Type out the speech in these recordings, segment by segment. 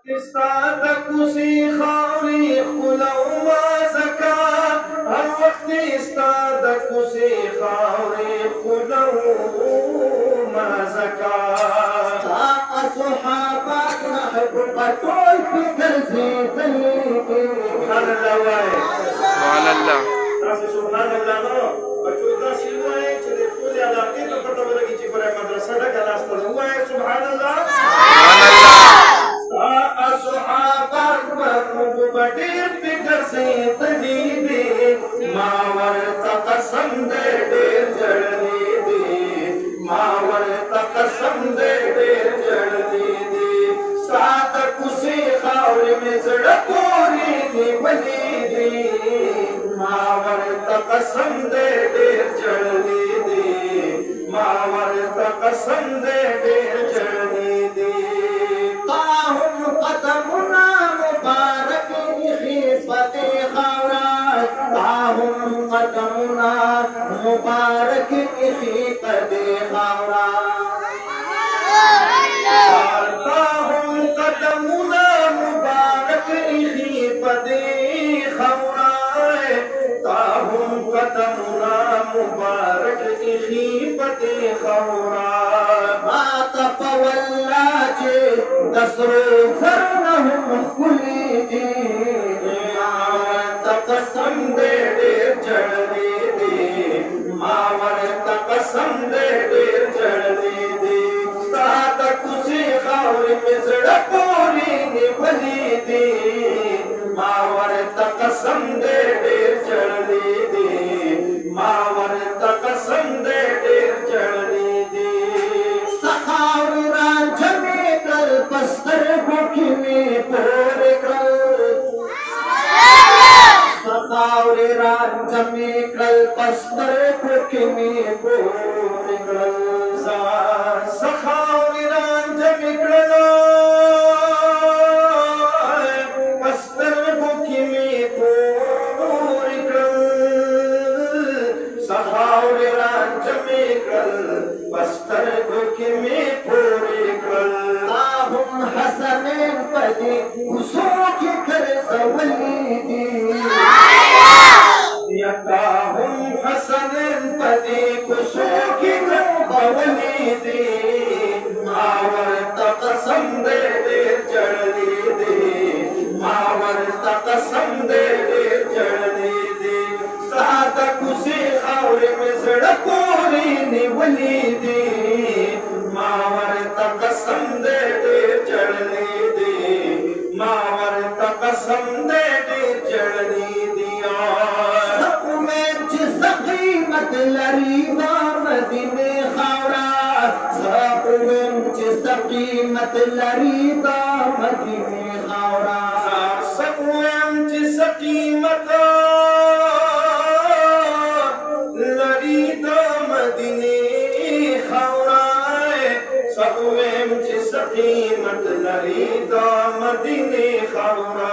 استعادك خاوري خلو ما زكا هر وقت استعادك خاوري خلو ما زكا صحابك نحب قتل في ترزيتني سبحان الله واي سبحان الله تاسو سبحان الله نو بچوتا سیوای چې د ټول علاقې په پټه ولګي چې پر مدرسه ده کلاس ته وای سبحان الله سبحان الله اصحابك بډیر فکر سي تدي دي ما ورته قسم دې ډېر جړني دي ما ورته قسم دې ډېر جړني دي سات کوسي خاور می زړه پوري دي بلي دي ما ورته قسم دې ډېر جړني دي ما ورته قسم دې ډېر جړني دي قدمنا مبارك خيفة خورا طاهم قدمنا مبارك خيفة خورا طاهم قدمنا مبارك خيفة خورا طاهم قدمنا مبارك خيفة خورا ما تطولنا تصرف فرنهم كلي قسم دے ډېر جړلې دي ما ورته قسم دے ډېر جړلې دي ستا د کوڅې خاورې مې زړه پورې نیولې دي ما ورته قسم دے ډېر جړلې دي ما ورته قسم دے ډېر جړلې دي سخاور رانجمې کړل پستر ګوکې مې پورې کړل سخاور رانجمې کړل پستر ګوکې مې پورې کړل سخاور رانجمې کړل پستر ګوکې مې پورې کړل سخاور رانجمې کړل پستر ګوکې مې پورې کړل هم حسنین پدې کوڅو کې ګرځولې دي یکا هم حسنین پدې کوڅو کې ګرځولې دي ما ورته قسم دې ډېر جړلې دي ما ورته قسم دې ډېر جړلې دي ستا د کوڅې خاورې مې زړه پورې نیولې دي ما ورته قسم دې ډېر جړلې دي ما ورته قسم دې ډېر جړلې دي سقومې چې سقیمت لري دا مدینه خاورا سقومې چې سقیمت لري دا مدینه خاورا سقوم چې سقیمت لري دا مدینه خاورا سقوم چې سقیمت لري دا مدینه خاورا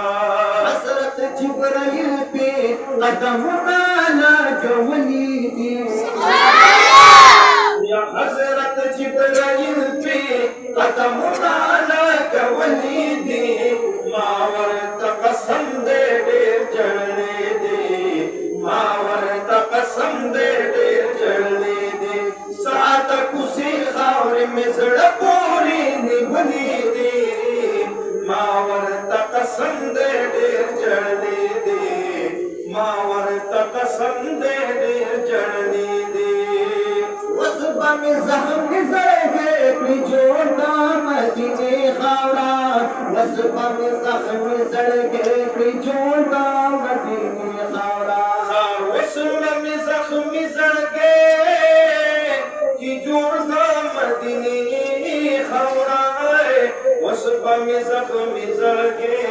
حضرت جبرائیل په قدمنا لګولې دي یا حضرت جبرائیل په قدمنا لګولې دي ما ورته قسم دې ډېر جړلې دي ما ورته قسم دې ډېر جړلې دي سات کوسي خاورې مې زړه پورې نیولې دي ما ورته قسم دې ډېر جړلې دي ما ورته قسم دې ډېر جړلې دي وسبا می زخم زړګې په جوړا مدینه خاورا وسبا می زخم زړګې په جوړا مدینه خاورا وسبا می زخم زړګې کی جوړ دا مدینه خاورا وسبا می زخم زړګې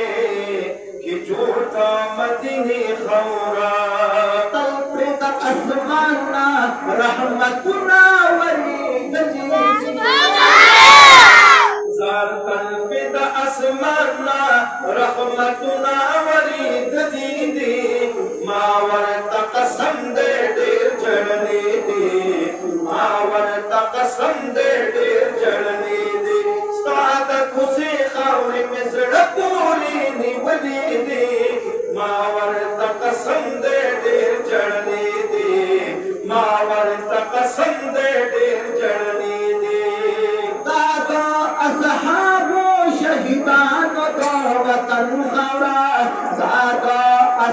کی جوړ دا مدینه خاورا تل پر د اسماننا رحمتنا ولی دجی زار قلب دا اسماننا رحمتنا ورید دیدی ما ورطا قسم دے دیر جڑنی دی ما ورطا قسم دے دیر جڑنی دی ستا دا کسی خاوری میں زڑپ